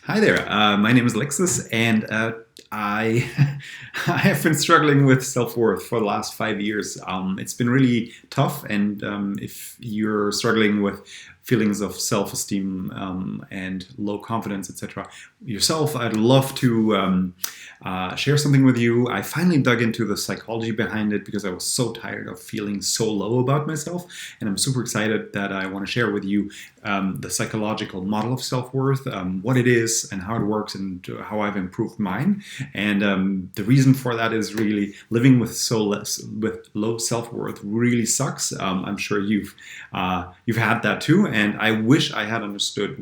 Hi there. My name is Alexis, and I I have been struggling with self-worth for the last 5 years. It's been really tough, and if you're struggling with feelings of self-esteem and low confidence, etc., yourself, I'd love to share something with you. I finally dug into the psychology behind it because I was so tired of feeling so low about myself, and I'm super excited that I want to share with you the psychological model of self-worth, what it is and how it works and how I've improved mine. And the reason for that is really living with with low self-worth really sucks. I'm sure you've had that too, and I wish I had understood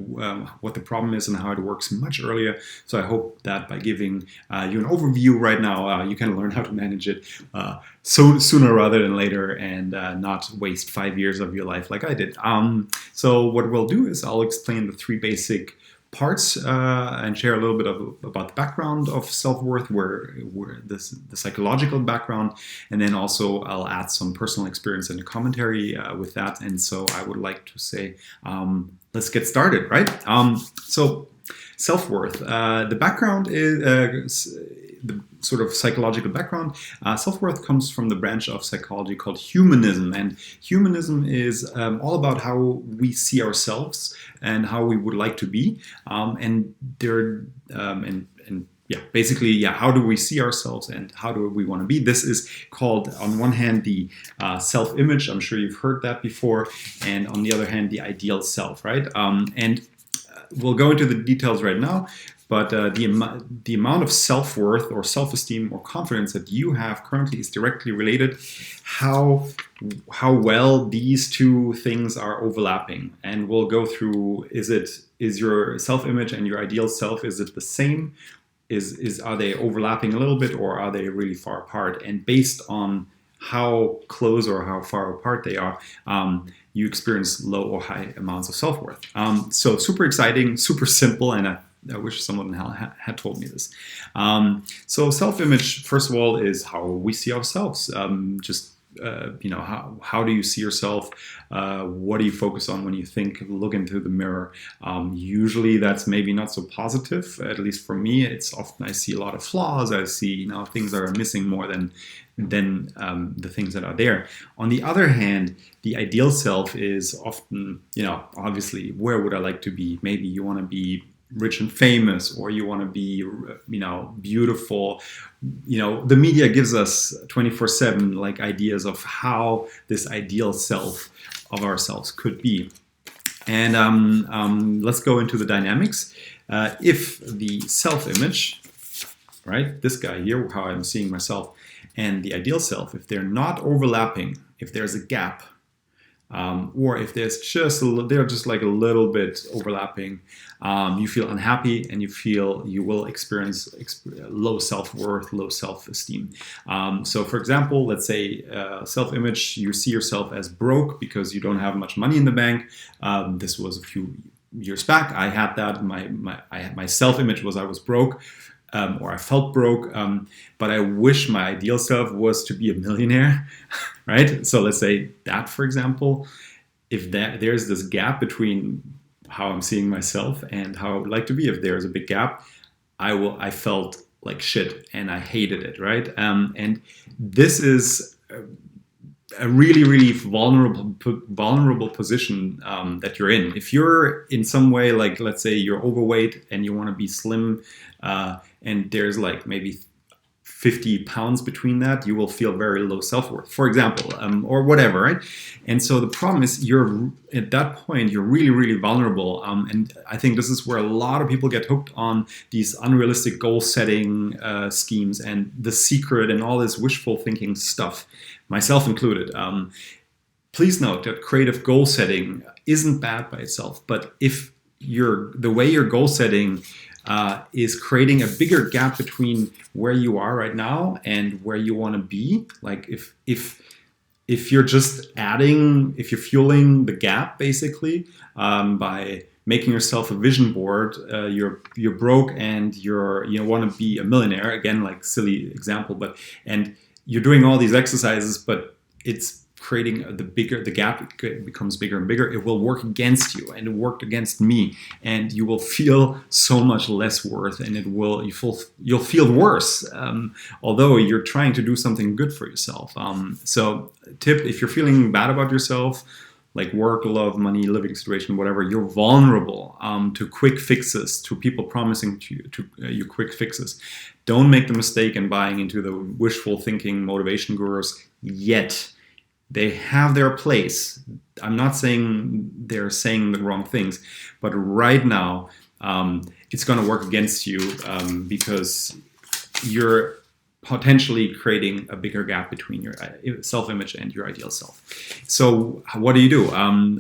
what the problem is and how it works much earlier. So I hope that by giving you an overview right now, you can learn how to manage it so sooner rather than later, and not waste 5 years of your life like I did. So what we'll do is I'll explain the three basic parts and share a little bit about the background of self-worth, where the psychological background, and then also I'll add some personal experience and commentary with that. And so I would like to say, let's get started, right? So self-worth. The background is the sort of psychological background. Self-worth comes from the branch of psychology called humanism, and humanism is all about how we see ourselves and how we would like to be, and there and yeah, basically, yeah, how do we see ourselves and how do we want to be? This is called, on one hand, the self-image. I'm sure you've heard that before, and on the other hand, the ideal self, right? And we'll go into the details right now, but the amount of self-worth or self-esteem or confidence that you have currently is directly related how well these two things are overlapping. And we'll go through, is your self-image and your ideal self, is it the same? Are they overlapping a little bit, or are they really far apart? And based on how close or how far apart they are, you experience low or high amounts of self-worth. So super exciting, super simple, and I wish someone had told me this. So self-image, first of all, is how we see ourselves. How do you see yourself? What do you focus on when you look into the mirror? Usually that's maybe not so positive. At least for me, it's often I see a lot of flaws. I see things that are missing more than the things that are there. On the other hand, the ideal self is often, obviously, where would I like to be? Maybe you want to be rich and famous, or you want to be, beautiful. The media gives us 24/7 like ideas of how this ideal self of ourselves could be. And let's go into the dynamics. If the self-image, right, this guy here, how I'm seeing myself, and the ideal self, if they're not overlapping, if there's a gap, or if there's they're just like a little bit overlapping, you feel unhappy and you will experience low self-worth, low self-esteem. So for example, let's say self-image, you see yourself as broke because you don't have much money in the bank. This was a few years back. I had that. My self-image was I was broke. Or I felt broke, but I wish my ideal self was to be a millionaire, right? So let's say that, for example, if there's this gap between how I'm seeing myself and how I would like to be, if there's a big gap, I felt like shit and I hated it, right? And this is a really, really vulnerable position that you're in. If you're in some way, like let's say you're overweight and you want to be slim, and there's like maybe 50 pounds between that, you will feel very low self-worth, for example, or whatever, right? And so the problem is you're at that point, you're really, really vulnerable. And I think this is where a lot of people get hooked on these unrealistic goal setting schemes and The Secret and all this wishful thinking stuff, myself included. Please note that creative goal setting isn't bad by itself, but if the way you're goal setting is creating a bigger gap between where you are right now and where you want to be. Like if you're just if you're fueling the gap basically by making yourself a vision board, you're broke and you want to be a millionaire. Again, like silly example, and you're doing all these exercises, but it's creating the gap becomes bigger and bigger, it will work against you, and it worked against me, and you will feel so much less worth, and you'll feel worse, although you're trying to do something good for yourself. So tip, if you're feeling bad about yourself, like work, love, money, living situation, whatever, you're vulnerable to quick fixes, to people promising you quick fixes. Don't make the mistake in buying into the wishful thinking motivation gurus yet. They have their place. I'm not saying they're saying the wrong things, but right now it's going to work against you because you're potentially creating a bigger gap between your self-image and your ideal self. So what do you do?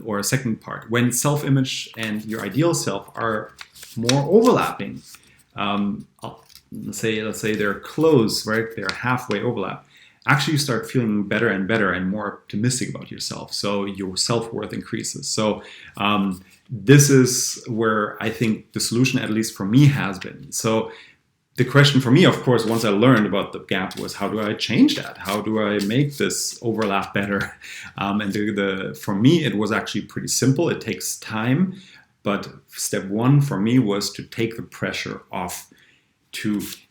Or a second part, when self-image and your ideal self are more overlapping, let's say they're close, right? They're halfway overlap. Actually, you start feeling better and better and more optimistic about yourself. So your self-worth increases. So this is where I think the solution, at least for me, has been. So the question for me, of course, once I learned about the gap, was how do I change that? How do I make this overlap better? And for me, it was actually pretty simple. It takes time. But step one for me was to take the pressure off.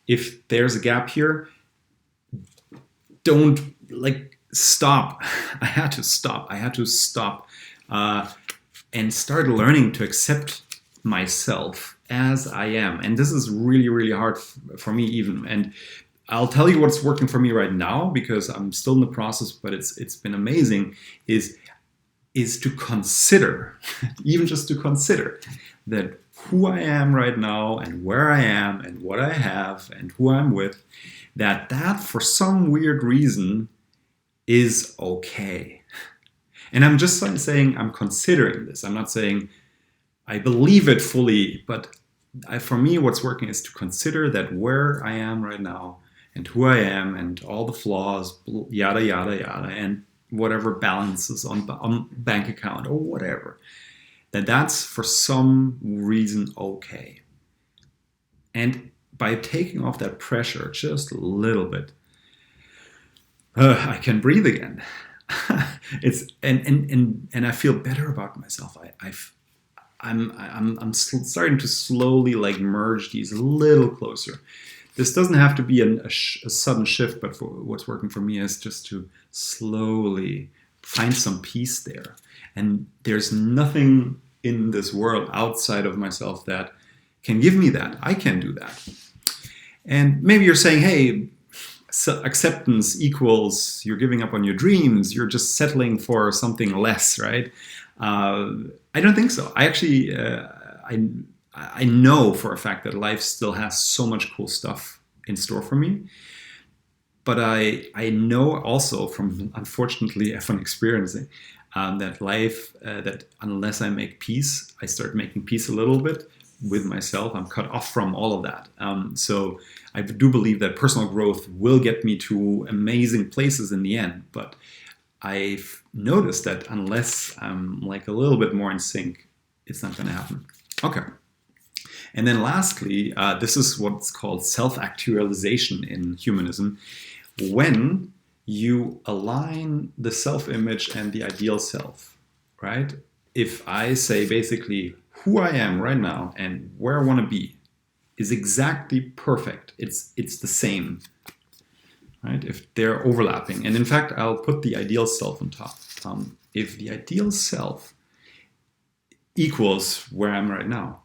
If there's a gap here, don't stop. I had to stop and start learning to accept myself as I am. And this is really, really hard for me even. And I'll tell you what's working for me right now, because I'm still in the process, but it's been amazing, is to consider, even just to consider that who I am right now and where I am and what I have and who I'm with, that for some weird reason is okay. And I'm just saying I'm considering this. I'm not saying I believe it fully, but for me, what's working is to consider that where I am right now and who I am and all the flaws, yada, yada, yada, and whatever balances on bank account or whatever, that's for some reason okay. And by taking off that pressure just a little bit, I can breathe again. And I feel better about myself. I'm starting to slowly merge these a little closer. This doesn't have to be a sudden shift, but what's working for me is just to slowly find some peace there. And there's nothing in this world outside of myself that can give me that. I can do that. And maybe you're saying, hey, acceptance equals you're giving up on your dreams. You're just settling for something less, right? I don't think so. I actually, I know for a fact that life still has so much cool stuff in store for me. But I know also from, unfortunately, F1 experiencing, that life, that unless I make peace, I start making peace a little bit with myself, I'm cut off from all of that. So I do believe that personal growth will get me to amazing places in the end. But I've noticed that unless I'm a little bit more in sync, it's not going to happen. Okay. And then lastly, this is what's called self-actualization in humanism. When you align the self-image and the ideal self, right? If I say basically who I am right now and where I want to be is exactly perfect, it's the same, right? If they're overlapping. And in fact, I'll put the ideal self on top. If the ideal self equals where I'm right now,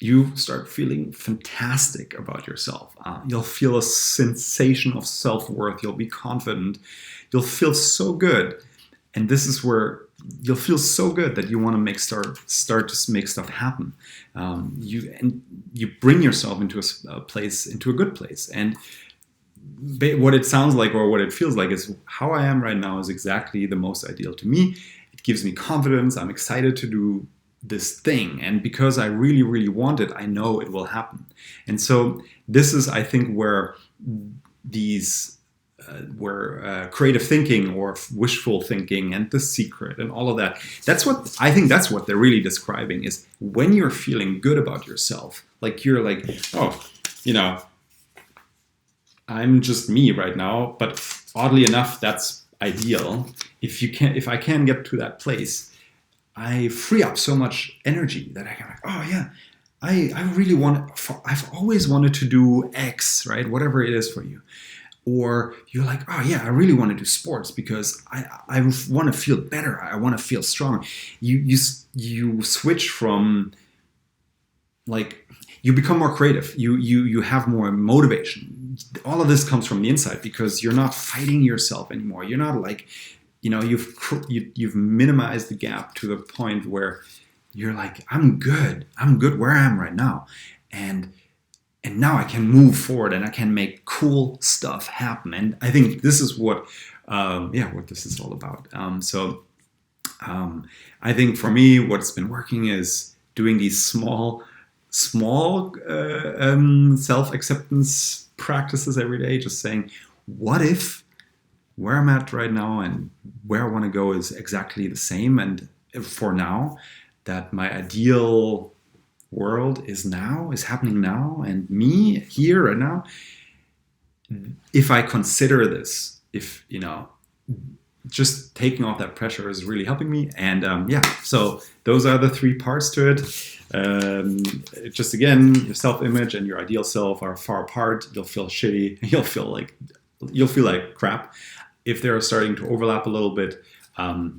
you start feeling fantastic about yourself. You'll feel a sensation of self-worth. You'll be confident. You'll feel so good. And this is where you'll feel so good that you want to start to make stuff happen. You bring yourself into a place, into a good place. And what it sounds like or what it feels like is how I am right now is exactly the most ideal to me. It gives me confidence. I'm excited to do this thing, and because I really, really want it, I know it will happen. And so this is, I think, where creative thinking or wishful thinking and The Secret and all of that, that's what they're really describing, is when you're feeling good about yourself, you're I'm just me right now, but oddly enough, that's ideal. if I can get to that place, I free up so much energy that I can like, oh yeah, I really want, I've always wanted to do X, right? Whatever it is for you. Or you're like, oh yeah, I really want to do sports because I want to feel better. I want to feel strong. You switch from like, you become more creative. You have more motivation. All of this comes from the inside because you're not fighting yourself anymore. You're not like, you've minimized the gap to the point where you're like, I'm good where I am right now, and now I can move forward and I can make cool stuff happen. And I think this is what this is all about. I think for me, what's been working is doing these small self-acceptance practices every day. Just saying, what if where I'm at right now and where I want to go is exactly the same, and for now, that my ideal world is happening now, and me here right now. If I consider this, just taking off that pressure is really helping me. And so those are the three parts to it. Just again, your self-image and your ideal self are far apart. You'll feel shitty. You'll feel like crap. If they're starting to overlap a little bit,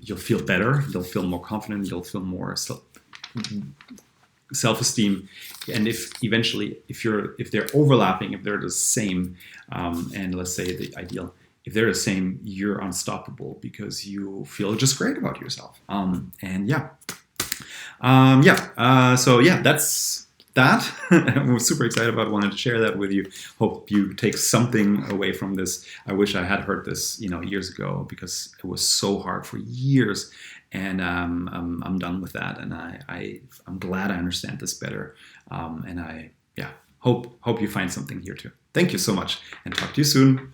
you'll feel better. You'll feel more confident. You'll feel more self-esteem. And if they're overlapping, if they're the same, and let's say the ideal, if they're the same, you're unstoppable because you feel just great about yourself. That's that. I'm super excited about it. Wanted to share that with you. Hope you take something away from this. I wish I had heard this, years ago, because it was so hard for years. And I'm done with that, and I'm glad I understand this better. And I hope you find something here too. Thank you so much, and talk to you soon.